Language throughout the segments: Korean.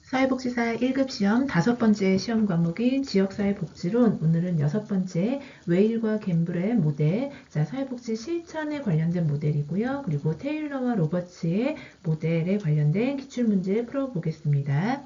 사회복지사 1급 시험 5번째 시험 과목인 지역사회복지론, 오늘은 6번째 웨일과 갬블의 모델, 사회복지 실천에 관련된 모델이고요. 그리고 테일러와 로버츠의 모델에 관련된 기출문제 풀어보겠습니다.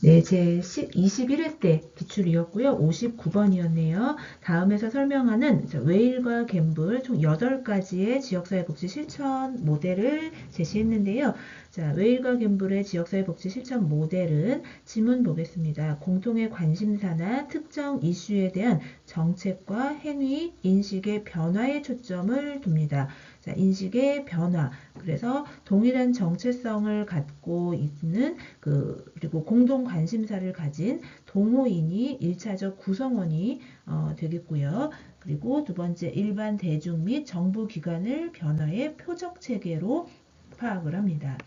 네, 제 21회 때 기출이었고요. 59번이었네요. 다음에서 설명하는 웨일과 갬블 총 8가지의 지역사회복지 실천 모델을 제시했는데요. 자, 웨일과 갬블의 지역사회복지 실천 모델은 지문 보겠습니다. 공통의 관심사나 특정 이슈에 대한 정책과 행위, 인식의 변화에 초점을 둡니다. 자, 인식의 변화. 그래서 동일한 정체성을 갖고 있는 그리고 공동 관심사를 가진 동호인이 1차적 구성원이 되겠고요. 그리고 두 번째, 일반 대중 및 정부 기관을 변화의 표적 체계로 파악을 합니다.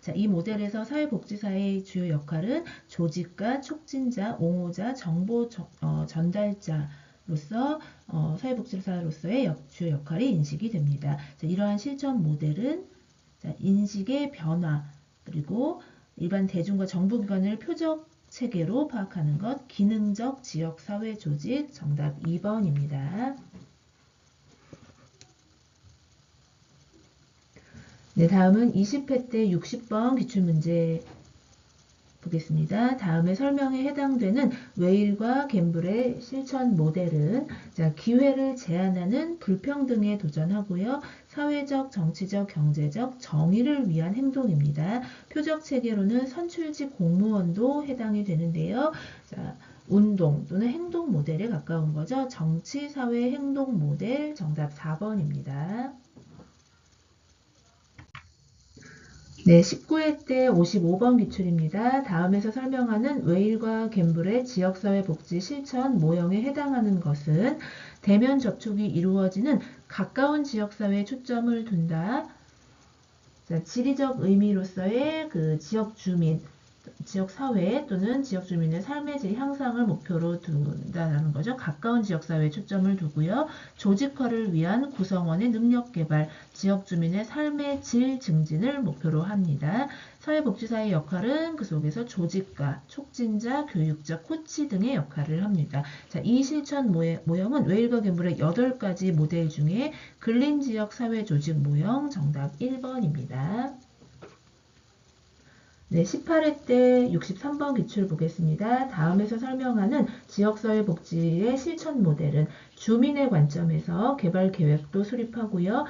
자, 이 모델에서 사회복지사의 주요 역할은 조직가, 촉진자, 옹호자, 정보 전달자로서 사회복지사로서의 주요 역할이 인식이 됩니다. 자, 이러한 실천 모델은 인식의 변화, 그리고 일반 대중과 정부기관을 표적 체계로 파악하는 것, 기능적 지역사회조직, 정답 2번입니다. 네, 다음은 20회 때 60번 기출문제 보겠습니다. 다음에 설명에 해당되는 웨일과 갬블의 실천 모델은 기회를 제한하는 불평등에 도전하고요. 사회적, 정치적, 경제적 정의를 위한 행동입니다. 표적 체계로는 선출직 공무원도 해당이 되는데요. 자, 운동 또는 행동 모델에 가까운 거죠. 정치, 사회, 행동 모델, 정답 4번입니다. 네, 19회 때 55번 기출입니다. 다음에서 설명하는 웨일과 갬블의 지역사회 복지 실천 모형에 해당하는 것은 대면 접촉이 이루어지는 가까운 지역사회에 초점을 둔다. 자, 지리적 의미로서의 지역 주민, 지역 사회 또는 지역 주민의 삶의 질 향상을 목표로 둔다는 거죠. 가까운 지역 사회에 초점을 두고요. 조직화를 위한 구성원의 능력 개발, 지역 주민의 삶의 질 증진을 목표로 합니다. 사회복지사의 역할은 그 속에서 조직가, 촉진자, 교육자, 코치 등의 역할을 합니다. 자, 이 실천 모형은 웨일과 갬블의 8가지 모델 중에 근린지역 사회조직 모형, 정답 1번입니다. 네, 18회 때 63번 기출 보겠습니다. 다음에서 설명하는 지역사회 복지의 실천 모델은 주민의 관점에서 개발 계획도 수립하고요.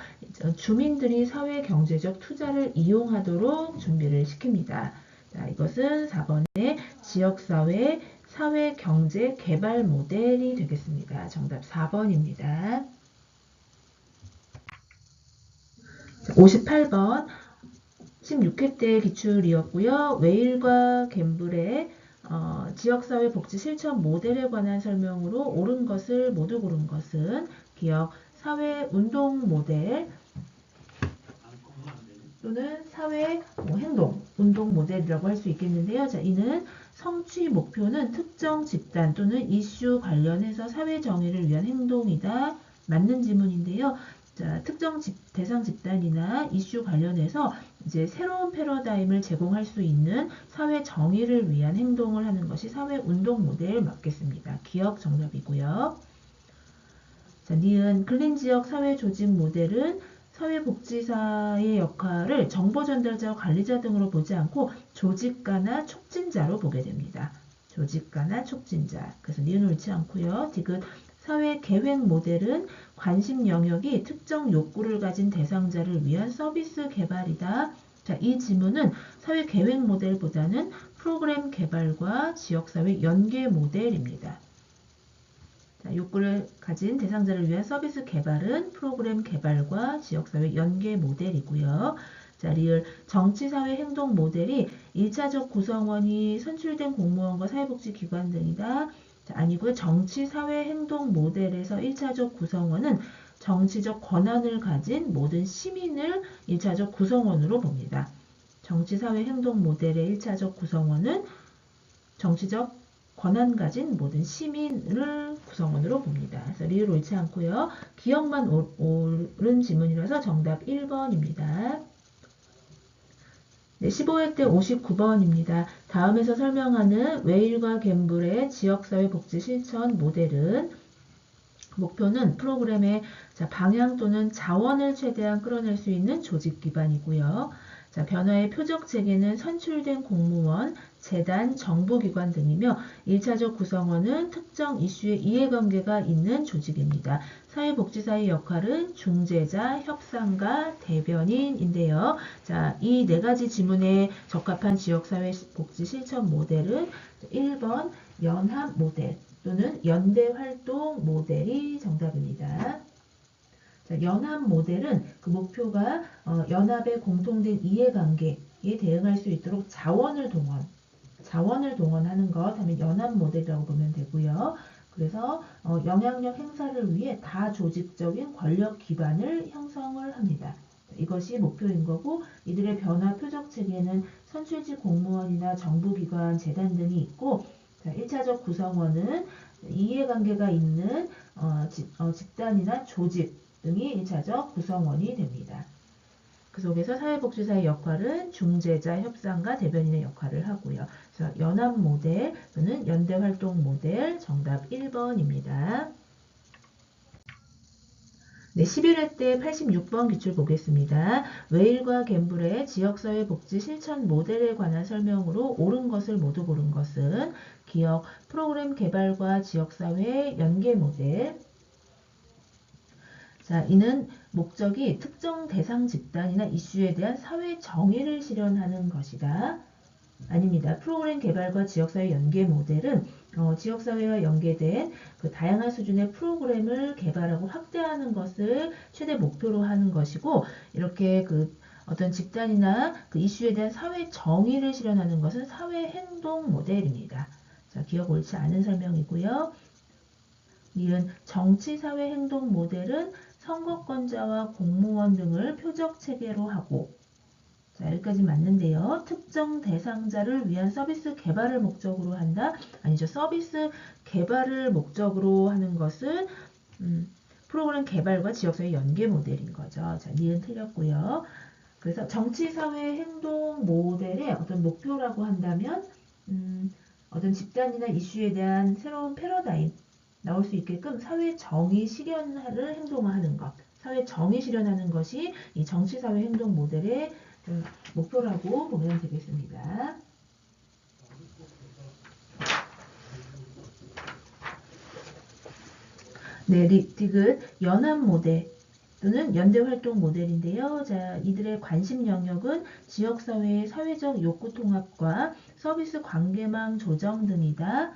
주민들이 사회 경제적 투자를 이용하도록 준비를 시킵니다. 자, 이것은 4번의 지역사회 사회 경제 개발 모델이 되겠습니다. 정답 4번입니다. 58번 16회 때 기출이었고요. 웨일과 갬블의 지역사회 복지 실천 모델에 관한 설명으로 옳은 것을 모두 고른 것은 기억 사회 운동 모델 또는 사회 행동 운동 모델이라고 할 수 있겠는데요. 자, 이는 성취 목표는 특정 집단 또는 이슈 관련해서 사회 정의를 위한 행동이다. 맞는 지문인데요. 자, 특정 대상 집단이나 이슈 관련해서 이제 새로운 패러다임을 제공할 수 있는 사회 정의를 위한 행동을 하는 것이 사회 운동 모델 맞겠습니다. 기억 정답이고요. 자, 니은 근린 지역 사회 조직 모델은 사회복지사의 역할을 정보 전달자와 관리자 등으로 보지 않고 조직가나 촉진자로 보게 됩니다. 조직가나 촉진자. 그래서 니은 옳지 않고요. 디귿 사회 계획 모델은 관심 영역이 특정 욕구를 가진 대상자를 위한 서비스 개발이다. 자, 이 지문은 사회 계획 모델보다는 프로그램 개발과 지역사회 연계 모델입니다. 자, 욕구를 가진 대상자를 위한 서비스 개발은 프로그램 개발과 지역사회 연계 모델이고요. 자, 리을 정치사회 행동 모델이 1차적 구성원이 선출된 공무원과 사회복지기관 등이다. 자, 아니고요. 정치사회 행동 모델에서 1차적 구성원은 정치적 권한을 가진 모든 시민을 1차적 구성원으로 봅니다. 정치사회 행동 모델의 1차적 구성원은 정치적 권한 가진 모든 시민을 구성원으로 봅니다. 그래서 리을 옳지 않고요. 기억만 옳은 지문이라서 정답 1번입니다. 네, 15회 때 59번입니다. 다음에서 설명하는 웨일과 갬블의 지역사회 복지 실천 모델은 목표는 프로그램의 방향 또는 자원을 최대한 끌어낼 수 있는 조직 기반이고요. 변화의 표적 체계는 선출된 공무원, 재단, 정부기관 등이며 1차적 구성원은 특정 이슈의 이해관계가 있는 조직입니다. 사회복지사의 역할은 중재자, 협상가, 대변인인데요. 이 네 가지 지문에 적합한 지역사회복지 실천 모델은 1번 연합 모델 또는 연대활동 모델이 정답입니다. 연합 모델은 그 목표가 연합의 공통된 이해관계에 대응할 수 있도록 자원을 동원하는 것 하면 연합 모델이라고 보면 되고요. 그래서 영향력 행사를 위해 다조직적인 권력 기반을 형성을 합니다. 이것이 목표인 거고 이들의 변화 표적 체계는 선출직 공무원이나 정부기관, 재단 등이 있고 1차적 구성원은 이해관계가 있는 집단이나 조직 등이 1차적 구성원이 됩니다. 그 속에서 사회복지사의 역할은 중재자, 협상가, 대변인의 역할을 하고요. 그래서 연합 모델 또는 연대활동 모델 정답 1번입니다. 네, 11회 때 86번 기출 보겠습니다. 웨일과 갬블의 지역사회 복지 실천 모델에 관한 설명으로 옳은 것을 모두 고른 것은 기업 프로그램 개발과 지역사회 연계 모델. 이는 목적이 특정 대상 집단이나 이슈에 대한 사회 정의를 실현하는 것이다. 아닙니다. 프로그램 개발과 지역사회 연계 모델은 지역사회와 연계된 그 다양한 수준의 프로그램을 개발하고 확대하는 것을 최대 목표로 하는 것이고 이렇게 그 어떤 집단이나 그 이슈에 대한 사회 정의를 실현하는 것은 사회 행동 모델입니다. 기억 옳지 않은 설명이고요. 이은 정치 사회 행동 모델은 선거권자와 공무원 등을 표적 체계로 하고 여기까지 맞는데요. 특정 대상자를 위한 서비스 개발을 목적으로 한다? 아니죠. 서비스 개발을 목적으로 하는 것은 프로그램 개발과 지역사회 연계 모델인 거죠. 니은 틀렸고요. 그래서 정치사회 행동 모델의 어떤 목표라고 한다면 어떤 집단이나 이슈에 대한 새로운 패러다임 나올 수 있게끔 사회 정의 실현을 행동화하는 것. 사회 정의 실현하는 것이 이 정치사회 행동 모델의 목표라고 보면 되겠습니다. 네, 디귿 연합 모델 또는 연대활동 모델인데요. 이들의 관심 영역은 지역사회의 사회적 욕구 통합과 서비스 관계망 조정 등이다.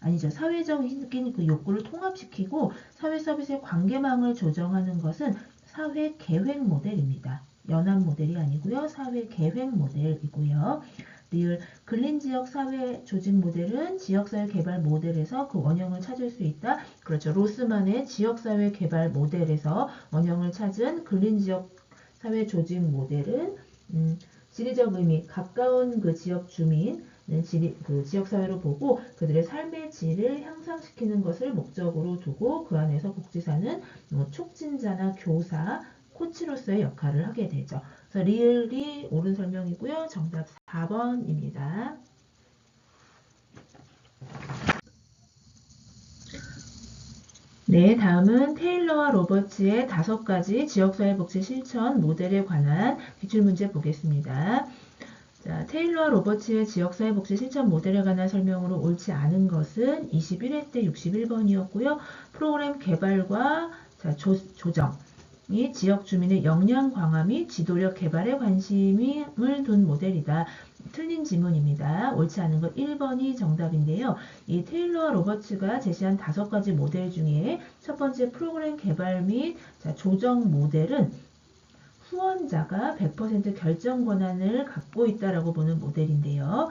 아니죠. 사회적인 그 욕구를 통합시키고 사회 서비스의 관계망을 조정하는 것은 사회 계획 모델입니다. 연합 모델이 아니고요. 사회 계획 모델이고요. 리을 근린지역 사회 조직 모델은 지역사회 개발 모델에서 그 원형을 찾을 수 있다. 그렇죠. 로스만의 지역사회 개발 모델에서 원형을 찾은 근린지역 사회 조직 모델은 지리적 의미, 가까운 그 지역 주민, 그 지역사회로 보고 그들의 삶의 질을 향상시키는 것을 목적으로 두고 그 안에서 복지사는 촉진자나 교사, 코치로서의 역할을 하게 되죠. 그래서 리을이 옳은 설명이고요. 정답 4번입니다. 네, 다음은 테일러와 로버츠의 5가지 지역사회 복지 실천 모델에 관한 기출문제 보겠습니다. 테일러와 로버츠의 지역사회 복지 실천 모델에 관한 설명으로 옳지 않은 것은 21회 때 61번이었고요. 프로그램 개발과 조정. 이 지역 주민의 역량 강화 및 지도력 개발에 관심을 둔 모델이다. 틀린 지문입니다. 옳지 않은 것 1번이 정답인데요. 이 테일러와 로버츠가 제시한 5가지 모델 중에 첫 번째 프로그램 개발 및 조정 모델은 후원자가 100% 결정 권한을 갖고 있다라고 보는 모델인데요.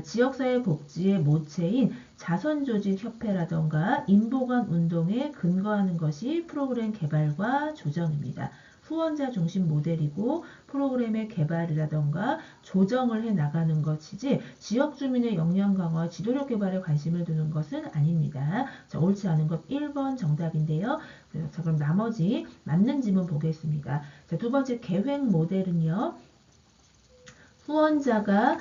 지역사회 복지의 모체인 자선조직협회라던가 인보관 운동에 근거하는 것이 프로그램 개발과 조정입니다. 후원자 중심 모델이고 프로그램의 개발이라던가 조정을 해 나가는 것이지 지역 주민의 역량 강화, 지도력 개발에 관심을 두는 것은 아닙니다. 옳지 않은 것 1번 정답인데요. 그럼 나머지 맞는 지문 보겠습니다. 두 번째 계획 모델은요. 후원자가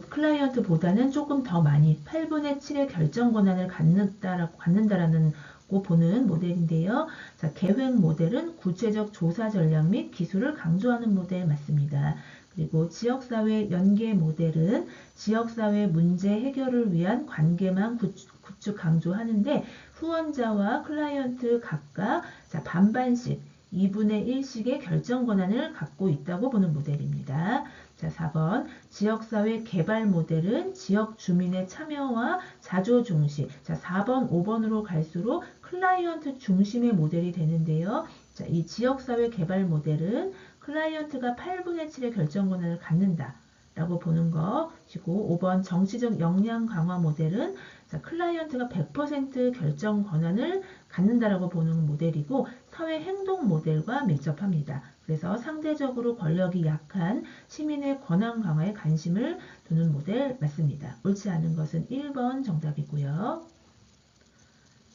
클라이언트보다는 조금 더 많이 8분의 7의 결정 권한을 갖는다라는 거 보는 모델인데요. 자, 계획 모델은 구체적 조사 전략 및 기술을 강조하는 모델 맞습니다. 그리고 지역사회 연계 모델은 지역사회 문제 해결을 위한 관계만 구축 강조하는데 후원자와 클라이언트 각각 자, 반반씩 2분의 1씩의 결정 권한을 갖고 있다고 보는 모델입니다. 자, 4번 지역사회 개발 모델은 지역 주민의 참여와 자조 중시. 자, 4번, 5번으로 갈수록 클라이언트 중심의 모델이 되는데요. 자, 이 지역사회 개발 모델은 클라이언트가 8분의 7의 결정 권한을 갖는다. 라고 보는 것이고 5번 정치적 역량 강화 모델은 자, 클라이언트가 100% 결정 권한을 갖는다라고 보는 모델이고 사회 행동 모델과 밀접합니다. 그래서 상대적으로 권력이 약한 시민의 권한 강화에 관심을 두는 모델 맞습니다. 옳지 않은 것은 1번 정답이고요.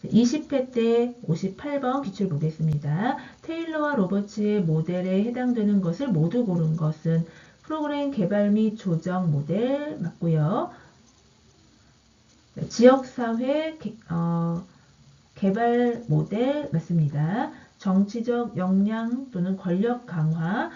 20회 때 58번 기출 보겠습니다. 테일러와 로버츠의 모델에 해당되는 것을 모두 고른 것은 프로그램 개발 및 조정 모델 맞고요. 지역사회 개발 모델 맞습니다. 정치적 역량 또는 권력 강화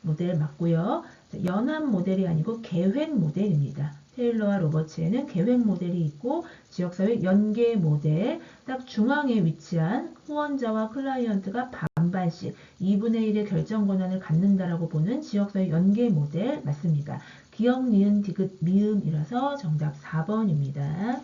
모델 맞고요. 연합 모델이 아니고 계획 모델입니다. 테일러와 로버츠에는 계획 모델이 있고 지역사회 연계 모델 딱 중앙에 위치한 후원자와 클라이언트가 반반씩 2분의 1의 결정 권한을 갖는다라고 보는 지역사회 연계 모델 맞습니다. 기역, 니은, 디귿, 미음이라서 정답 4번입니다.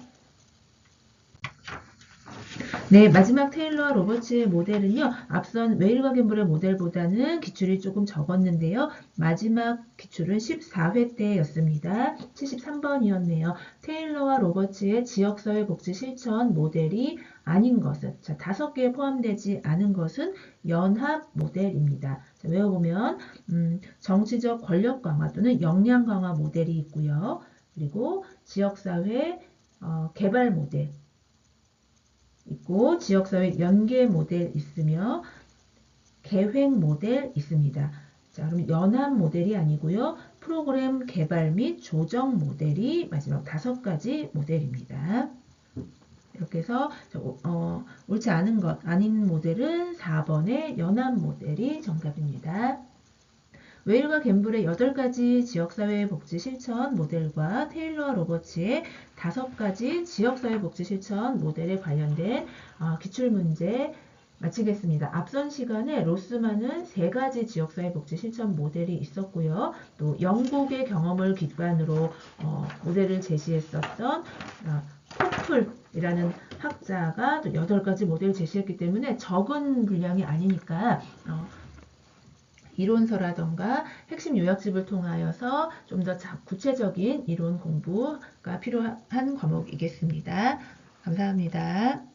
네, 마지막 테일러와 로버츠의 모델은요. 앞선 웨일과 갬블의 모델보다는 기출이 조금 적었는데요. 마지막 기출은 14회 때였습니다. 73번이었네요. 테일러와 로버츠의 지역사회 복지 실천 모델이 아닌 것은 자, 5개에 포함되지 않은 것은 연합 모델입니다. 자, 외워보면 정치적 권력 강화 또는 역량 강화 모델이 있고요. 그리고 지역사회 개발 모델 있고 지역사회 연계 모델 있으며 계획 모델 있습니다. 자, 그럼 연합 모델이 아니고요. 프로그램 개발 및 조정 모델이 마지막 5가지 모델입니다. 이렇게 해서 옳지 않은 것, 아닌 모델은 4번의 연합 모델이 정답입니다. 웨일과 갬블의 8가지 지역사회 복지 실천 모델과 테일러와 로버츠의 5가지 지역사회 복지 실천 모델에 관련된 기출문제 마치겠습니다. 앞선 시간에 로스만은 3가지 지역사회 복지 실천 모델이 있었고요. 또 영국의 경험을 기반으로 모델을 제시했었던 포플이라는 학자가 또 8가지 모델을 제시했기 때문에 적은 분량이 아니니까 이론서라던가 핵심 요약집을 통하여서 좀 더 구체적인 이론 공부가 필요한 과목이겠습니다. 감사합니다.